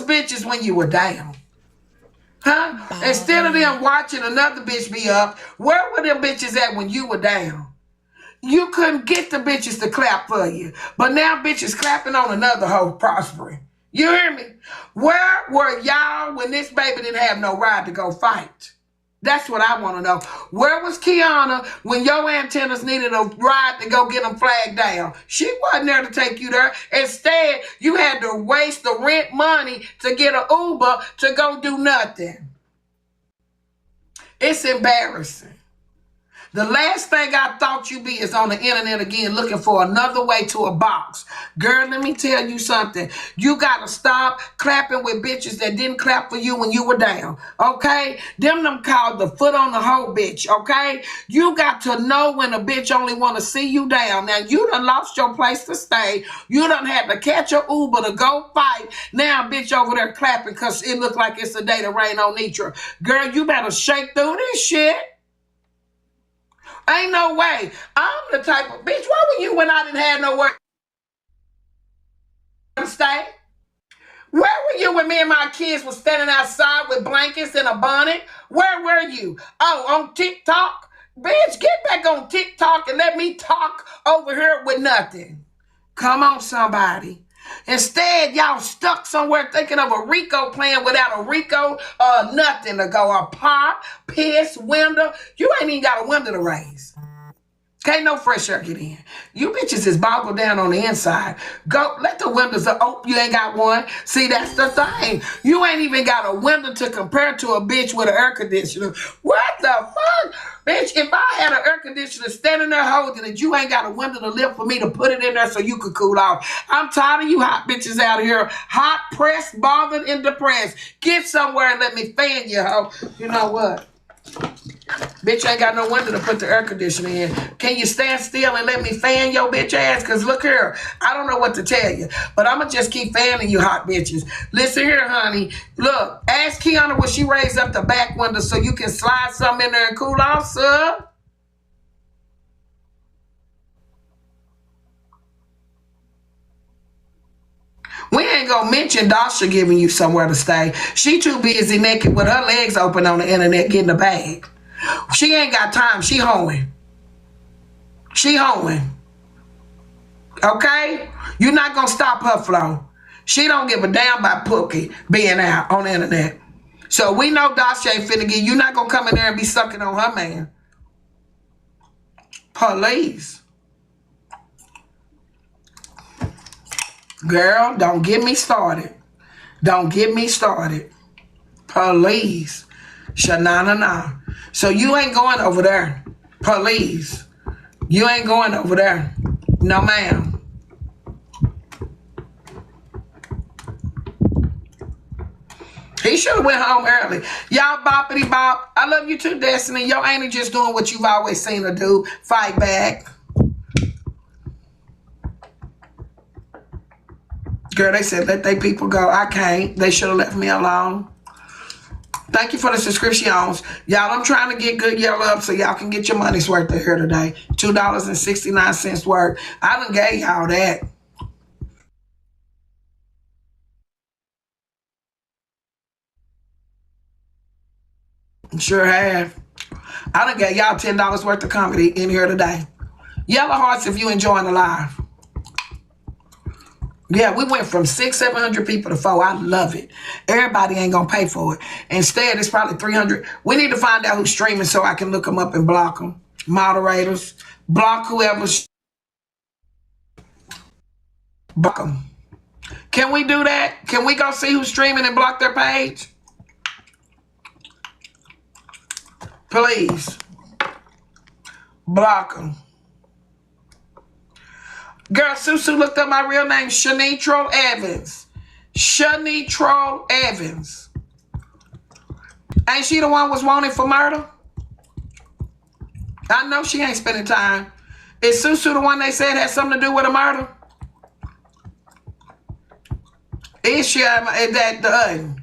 was bitches when you were down? Huh? Instead of them watching another bitch be up, where were them bitches at when you were down? You couldn't get the bitches to clap for you. But now bitches clapping on another hoe prospering. You hear me? Where were y'all when this baby didn't have no ride to go fight? That's what I want to know. Where was Kiana when your antennas needed a ride to go get them flagged down? She wasn't there to take you there. Instead, you had to waste the rent money to get an Uber to go do nothing. It's embarrassing. The last thing I thought you'd be is on the internet again looking for another way to a box. Girl, let me tell you something. You got to stop clapping with bitches that didn't clap for you when you were down, okay? Them called the foot on the hoe bitch, okay? You got to know when a bitch only want to see you down. Now, you done lost your place to stay. You done had to catch a Uber to go fight. Now, bitch over there clapping because it look like it's a day to rain on Netra. Girl, you better shake through this shit. Ain't no way. I'm the type of bitch. Where were you when I didn't have nowhere to stay? Where were you when me and my kids were standing outside with blankets and a bonnet? Where were you? Oh, on TikTok? Bitch, get back on TikTok and let me talk over here with nothing. Come on, somebody. Instead, y'all stuck somewhere thinking of a Rico plan without a Rico, nothing to go. A pot, piss, window. You ain't even got a window to raise. Can't no fresh air get in. You bitches is boggled down on the inside. Go, let the windows up. Oh, you ain't got one. See, that's the thing. You ain't even got a window to compare to a bitch with an air conditioner. What the fuck? Bitch, if I had an air conditioner standing there holding it, you ain't got a window to lift for me to put it in there so you could cool off. I'm tired of you hot bitches out here. Hot, pressed, bothered, and depressed. Get somewhere and let me fan you, hoe. You know what? Bitch ain't got no window to put the air conditioner in. Can you stand still and let me fan your bitch ass? Because look here, I don't know what to tell you, but I'm going to just keep fanning you hot bitches. Listen here, honey. Look, ask Kiana when she raised up the back window so you can slide something in there and cool off, sir. We ain't gonna mention Dasha giving you somewhere to stay. She too busy naked with her legs open on the internet getting a bag. She ain't got time. She hoeing. She hoeing. Okay? You're not gonna stop her flow. She don't give a damn about Pookie being out on the internet. So we know Dasha ain't finna get. You're not gonna come in there and be sucking on her man. Police. Girl, don't get me started. Don't get me started. Please. Sha-na-na-na. So you ain't going over there. Please. You ain't going over there. No, ma'am. He should have went home early. Y'all boppity bop. I love you too, Destiny. Your ain't just doing what you've always seen her do. Fight back. Girl, they said let they people go. I can't. They should have left me alone. Thank you for the subscriptions. Y'all, I'm trying to get good yellow up so y'all can get your money's worth of here today. $2.69 worth. I done gave y'all that. Sure have. I done gave y'all $10 worth of comedy in here today. Yellow hearts if you enjoying the live. Yeah, we went from 600-700 people to 4. I love it. Everybody ain't gonna pay for it. Instead, it's probably 300. We need to find out who's streaming so I can look them up and block them. Moderators, block whoever's. Block them. Can we do that? Can we go see who's streaming and block their page? Please. Block them. Girl, Susu looked up my real name, Shanitro Evans. Shanitro Evans. Ain't she the one was wanted for murder? I know she ain't spending time. Is Susu the one they said had something to do with a murder? Is she that the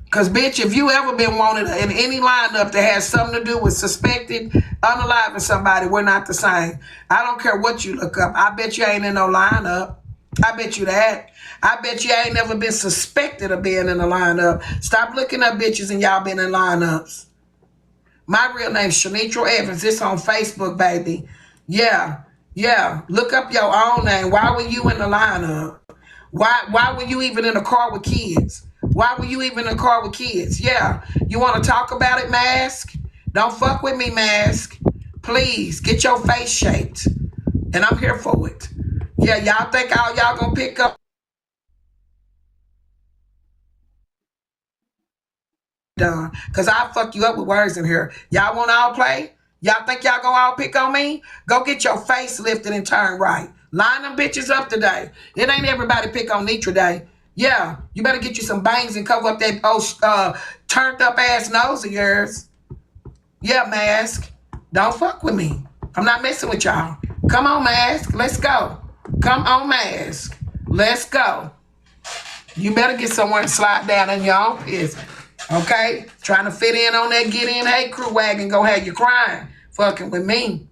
Because, bitch, if you ever been wanted in any lineup that has something to do with suspected unaliving somebody, we're not the same. I don't care what you look up. I bet you ain't in no lineup. I bet you that. I bet you ain't never been suspected of being in a lineup. Stop looking up bitches and y'all been in lineups. My real name's Shanitra Evans. It's on Facebook, baby. Yeah. Yeah. Look up your own name. Why were you in the lineup? Why were you even in a car with kids? Why were you even in a car with kids? Yeah. You want to talk about it, Mask? Don't fuck with me, Mask. Please, get your face shaped. And I'm here for it. Yeah, y'all think all y'all gonna pick up done. Cause I'll fuck you up with words in here. Y'all wanna all play? Y'all think y'all gonna all pick on me? Go get your face lifted and turn right. Line them bitches up today. It ain't everybody pick on Netra Day. Yeah, you better get you some bangs and cover up that turned up ass nose of yours. Yeah, Mask. Don't fuck with me. I'm not messing with y'all. Come on, Mask. Let's go. Come on, Mask. Let's go. You better get somewhere and slide down in your own piss. Okay? Trying to fit in on that get in hey crew wagon, go have you crying. Fucking with me.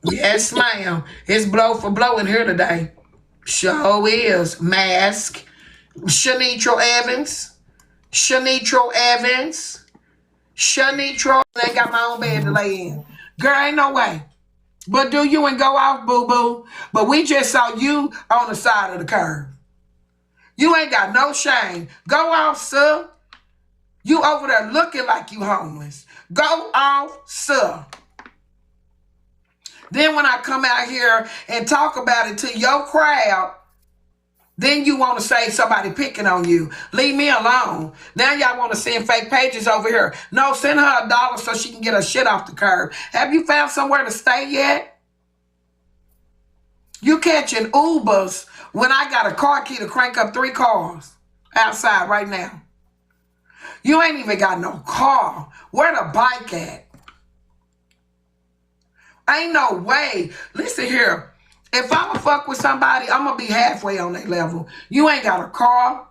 Yes, ma'am. It's blow for blow in here today. Sure is. Mask. Shanitra Evans. Shanitra Evans. Shanitra. I ain't got my own bed to lay in. Girl, ain't no way. But do you and go off, boo-boo. But we just saw you on the side of the curb. You ain't got no shame. Go off, sir. You over there looking like you homeless. Go off, sir. Then when I come out here and talk about it to your crowd, then you want to say somebody picking on you. Leave me alone. Now y'all want to send fake pages over here. No, send her $1 so she can get her shit off the curb. Have you found somewhere to stay yet? You catching Ubers when I got a car key to crank up 3 cars outside right now. You ain't even got no car. Where the bike at? Ain't no way. Listen here. If I'ma fuck with somebody, I'm gonna be halfway on that level. You ain't got a car.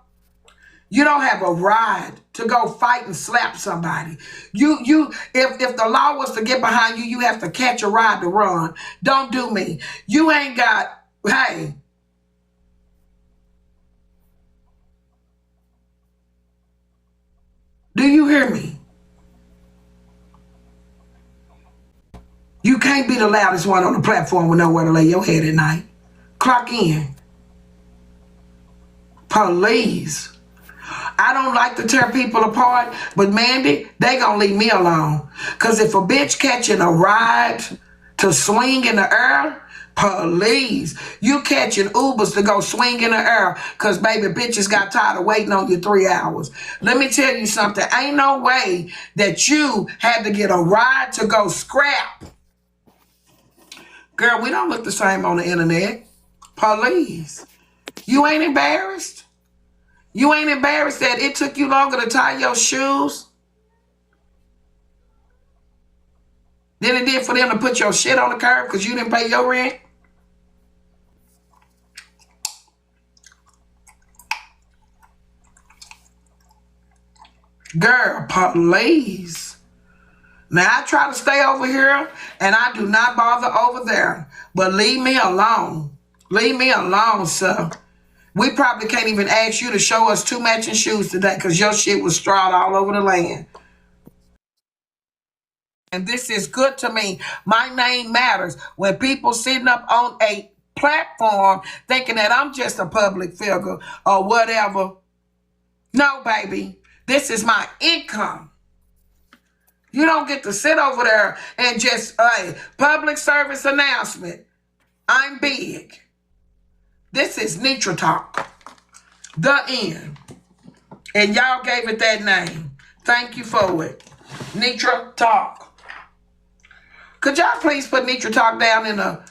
You don't have a ride to go fight and slap somebody. If the law was to get behind you, you have to catch a ride to run. Don't do me. You ain't got, hey. Do you hear me? You can't be the loudest one on the platform with nowhere to lay your head at night. Clock in. Police. I don't like to tear people apart, but Mandy, they gonna leave me alone. Cause if a bitch catching a ride to swing in the air, police. You catching Ubers to go swing in the air cause baby bitches got tired of waiting on you 3 hours. Let me tell you something. Ain't no way that you had to get a ride to go scrap. Girl, we don't look the same on the internet. Police. You ain't embarrassed? You ain't embarrassed that it took you longer to tie your shoes than it did for them to put your shit on the curb because you didn't pay your rent? Girl, police. Now, I try to stay over here, and I do not bother over there. But leave me alone. Leave me alone, sir. We probably can't even ask you to show us 2 matching shoes today because your shit was strawed all over the land. And this is good to me. My name matters. When people sitting up on a platform thinking that I'm just a public figure or whatever. No, baby. This is my income. You don't get to sit over there and just, public service announcement. I'm big. This is Netra Talk. The end. And y'all gave it that name. Thank you for it. Netra Talk. Could y'all please put Netra Talk down in the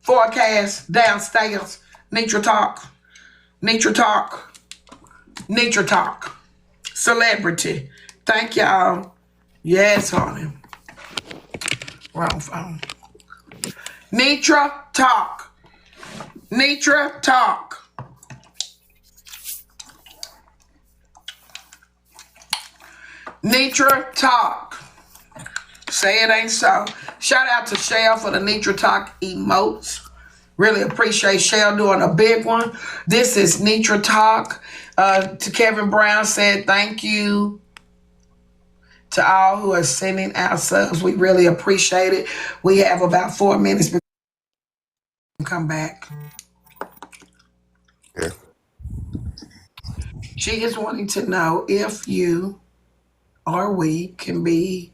forecast downstairs? Netra Talk. Netra Talk. Netra Talk. Celebrity. Thank y'all. Yes, honey. Wrong phone. Netra Talk. Netra Talk. Netra Talk. Say it ain't so. Shout out to Shell for the Netra Talk emotes. Really appreciate Shell doing a big one. This is Netra Talk. To Kevin Brown said thank you to all who are sending out subs. We really appreciate it. We have about 4 minutes before we come back. Yeah. She is wanting to know if you or we can be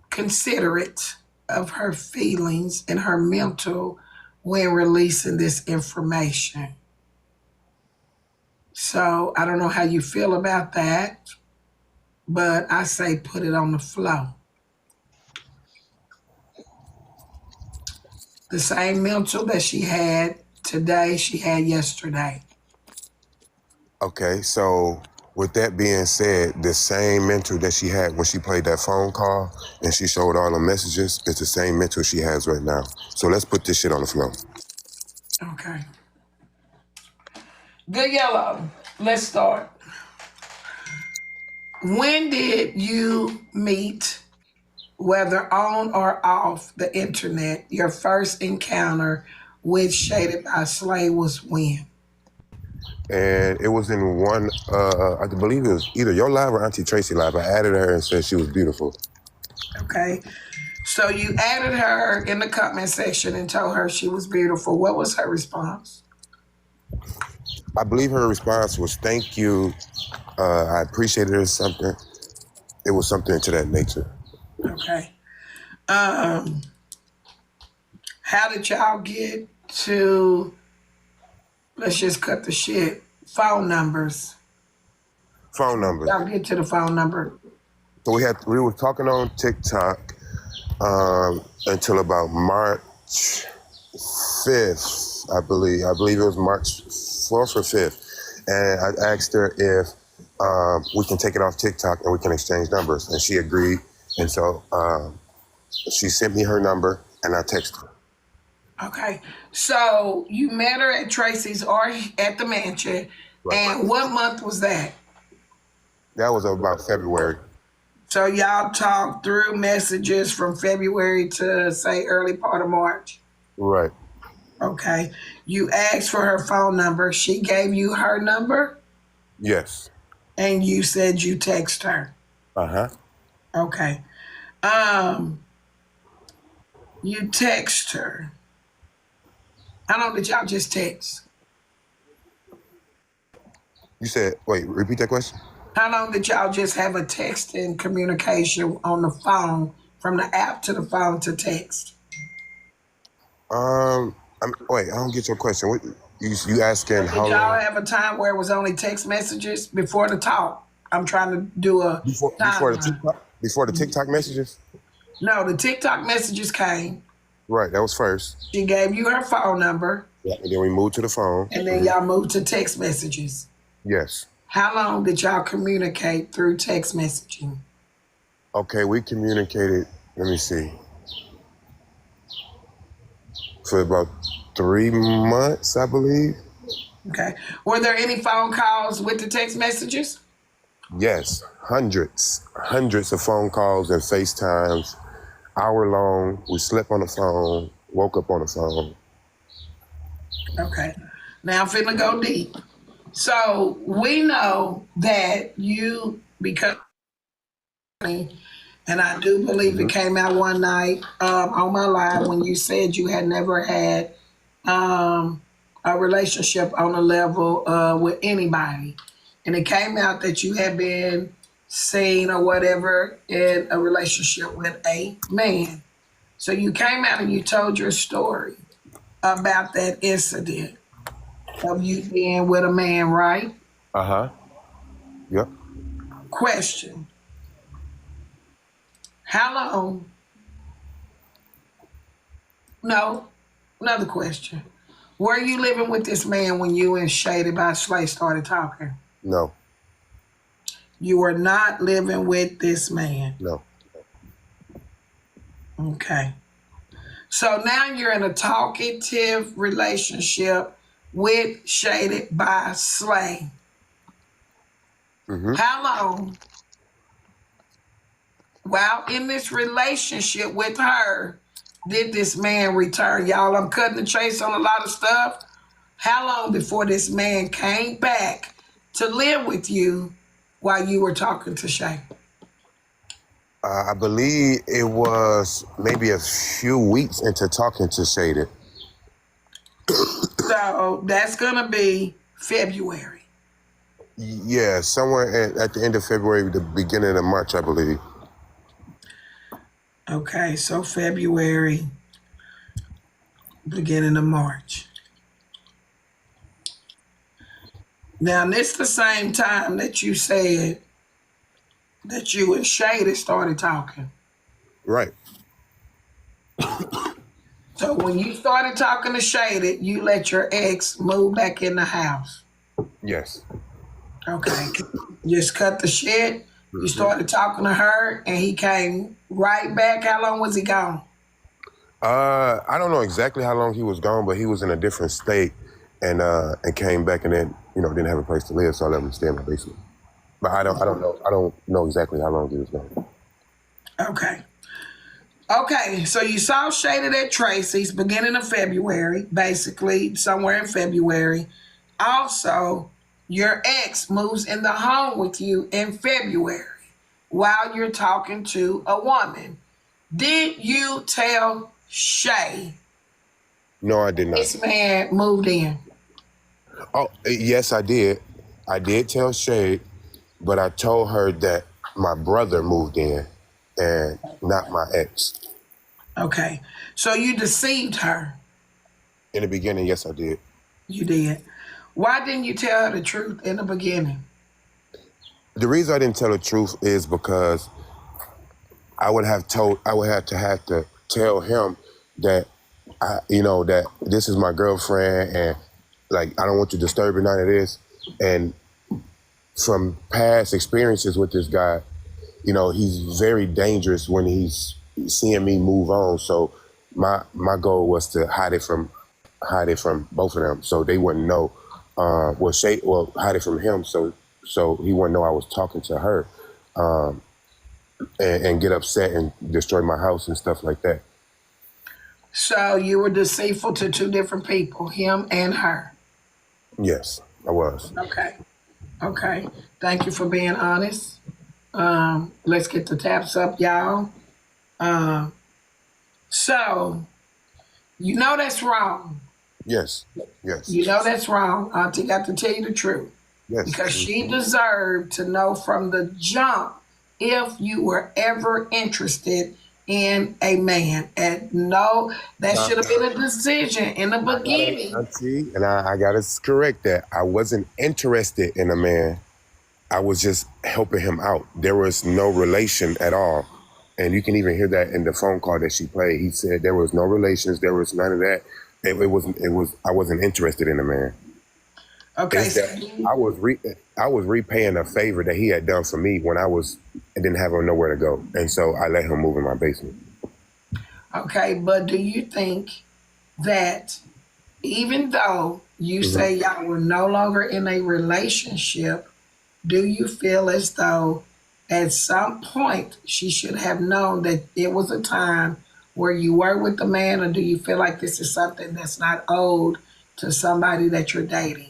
considerate of her feelings and her mental when releasing this information. So I don't know how you feel about that, but I say put it on the flow. The same mental that she had today, she had yesterday. Okay, so with that being said, the same mentor that she had when she played that phone call and she showed all the messages is the same mentor she has right now. So let's put this shit on the floor. Okay. Good yellow. Let's start. When did you meet, whether on or off the internet, your first encounter with Shaded by Slay was when? And it was in one, I believe it was either your live or Auntie Tracy live. I added her and said she was beautiful. Okay. So you added her in the comment section and told her she was beautiful. What was her response? I believe her response was thank you. I appreciated it or something. It was something to that nature. Okay. How did y'all get to, let's just cut the shit, phone numbers? Phone numbers. Y'all get to the phone number. So we were talking on TikTok until about March 5th, I believe. I believe it was March 4th or 5th. And I asked her if we can take it off TikTok and we can exchange numbers. And she agreed. And so she sent me her number and I texted her. Okay. So you met her at Tracy's or at the mansion. Right. And what month was that? That was about February. So y'all talked through messages from February to, say, early part of March? Right. Okay. You asked for her phone number. She gave you her number? Yes. And you said you text her? Uh-huh. Okay. You text her. How long did y'all just text? You said, wait, repeat that question? How long did y'all just have a text and communication on the phone, from the app to the phone to text? Wait, I don't get your question. What, you asking how Did y'all long? have a time where it was only text messages before the talk? I'm trying to do a Before the TikTok messages? No, the TikTok messages came. Right, that was first. She gave you her phone number. Yeah, and then we moved to the phone. And then y'all moved to text messages. Yes. How long did y'all communicate through text messaging? Okay, we communicated, let me see, for about 3 months, I believe. Okay. Were there any phone calls with the text messages? Yes, hundreds of phone calls and FaceTimes, hour long. We slept on the phone, woke up on the phone. Okay. Now I'm finna go deep. So we know that you, because, and I do believe it came out one night on my live when you said you had never had a relationship on a level with anybody. And it came out that you had been seen or whatever in a relationship with a man. So you came out and you told your story about that incident of you being with a man, right? Uh-huh. Yep. Question. How long? No, another question. Were you living with this man when you and Shaded by Slay started talking? No. You were not living with this man? No. Okay. So now you're in a talkative relationship with Shaded by Slay. Mm-hmm. How long, while in this relationship with her, did this man return? Y'all, I'm cutting the chase on a lot of stuff. How long before this man came back to live with you while you were talking to Shay? I believe it was maybe a few weeks into talking to Shaded. So that's going to be February. Yeah, somewhere at the end of February, the beginning of March, I believe. Okay, so February, beginning of March. Now, this the same time that you said that you and Shady started talking. Right. So when you started talking to Shady, you let your ex move back in the house. Yes. Okay. Just cut the shit. You started talking to her and he came right back. How long was he gone? I don't know exactly how long he was gone, but he was in a different state and came back and then, didn't have a place to live, so I let him stay in my basement. But I don't know exactly how long he was gone. Okay, so you saw Shaded at Tracy's beginning of February, basically somewhere in February. Also, your ex moves in the home with you in February while you're talking to a woman. Did you tell Shay? No, I did not. This man moved in. Oh, yes, I did. I did tell Shay, but I told her that my brother moved in and not my ex. Okay, so you deceived her. In the beginning, yes, I did. You did. Why didn't you tell her the truth in the beginning? The reason I didn't tell the truth is because I would have to tell him that that this is my girlfriend and like I don't want you disturbing none of this. And from past experiences with this guy, he's very dangerous when he's seeing me move on. So my goal was to hide it from both of them, so they wouldn't know. Hide it from him, so he wouldn't know I was talking to her, and get upset and destroy my house and stuff like that. So you were deceitful to two different people, him and her. Yes, I was. Okay. Thank you for being honest. Let's get the taps up, y'all. So you know that's wrong. Yes. You know that's wrong. Auntie got to tell you the truth. Yes. Because she deserved to know from the jump if you were ever interested in a man. And no, that should have been a decision in the beginning. Auntie, and I got to correct that. I wasn't interested in a man. I was just helping him out. There was no relation at all. And you can even hear that in the phone call that she played. He said there was no relations. There was none of that. I wasn't interested in a man. Okay. I was repaying a favor that he had done for me when I didn't have nowhere to go. And so I let him move in my basement. Okay, but do you think that even though you say y'all were no longer in a relationship, do you feel as though at some point she should have known that it was a time where you were with the man, or do you feel like this is something that's not owed to somebody that you're dating?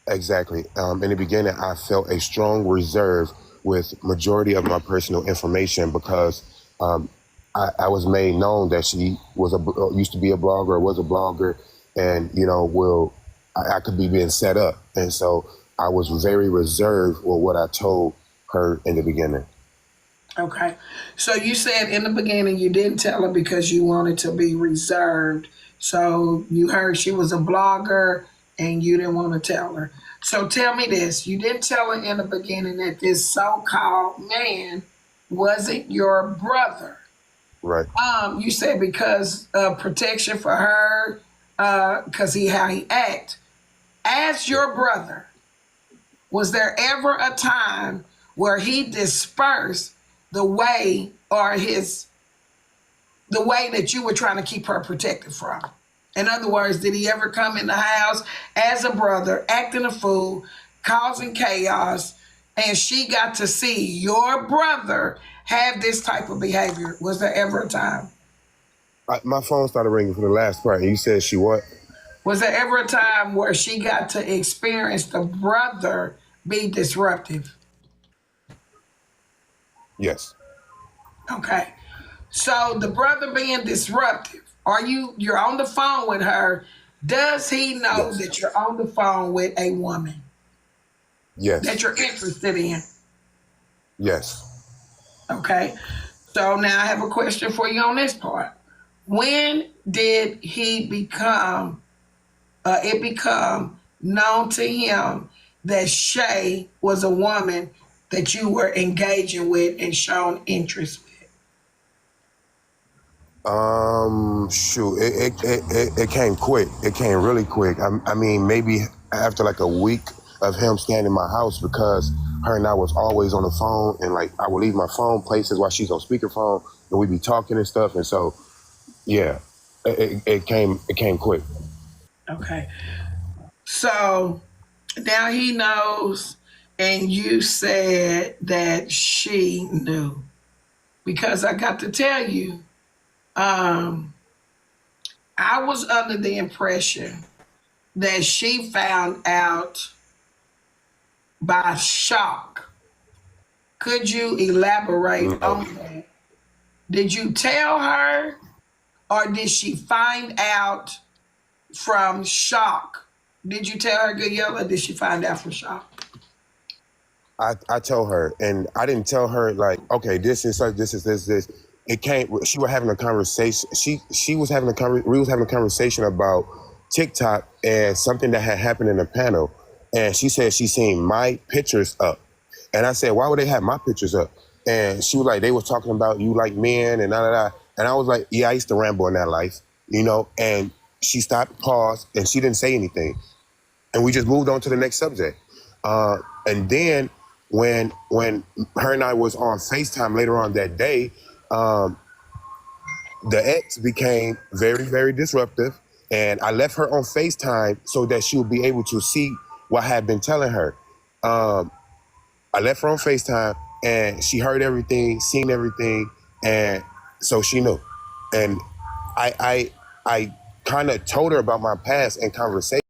Exactly. In the beginning, I felt a strong reserve with majority of my personal information because I was made known that she was used to be a blogger or was a blogger, and I could be being set up, and so I was very reserved with what I told her in the beginning. Okay, so you said in the beginning you didn't tell her because you wanted to be reserved. So you heard she was a blogger and you didn't want to tell her. So tell me this, you didn't tell her in the beginning that this so-called man wasn't your brother. Right. You said because of protection for her, because how he act. As your brother, was there ever a time where he dispersed the way that you were trying to keep her protected from? In other words, did he ever come in the house as a brother, acting a fool, causing chaos, and she got to see your brother have this type of behavior? Was there ever a time? My phone started ringing for the last part. And you said she what? Was there ever a time where she got to experience the brother be disruptive? Yes. Okay. So the brother being disruptive, you're on the phone with her. Does he know Yes. that you're on the phone with a woman that Yes. you're interested in? Yes. Okay. So now I have a question for you on this part. When did it become known to him that Shay was a woman that you were engaging with and shown interest with? Shoot, it came quick. It came really quick. I mean, maybe after like a week of him staying in my house, because her and I was always on the phone, and like I would leave my phone places while she's on speakerphone, and we'd be talking and stuff. And so, yeah, it came quick. Okay. So now he knows, and you said that she knew. Because I got to tell you, um, I was under the impression that she found out by shock. Could you elaborate No, on that? Did you tell her, or did she find out from shock? Did you tell her, good yellow, or did she find out from shock? I told her, and I didn't tell her like, okay, this is such, this is this. It came. She was having a conversation. She was having we was having a conversation about TikTok and something that had happened in the panel, and she said she seen my pictures up, and I said, why would they have my pictures up? And she was like, they was talking about you like men and da. And I was like, yeah, I used to ramble in that life, you know. And she stopped, paused, and she didn't say anything, and we just moved on to the next subject. And then when her and I was on FaceTime later on that day, the ex became very, very disruptive. And I left her on FaceTime so that she would be able to see what I had been telling her. I left her on FaceTime and she heard everything, seen everything, and so she knew. And I kind of told her about my past in conversation.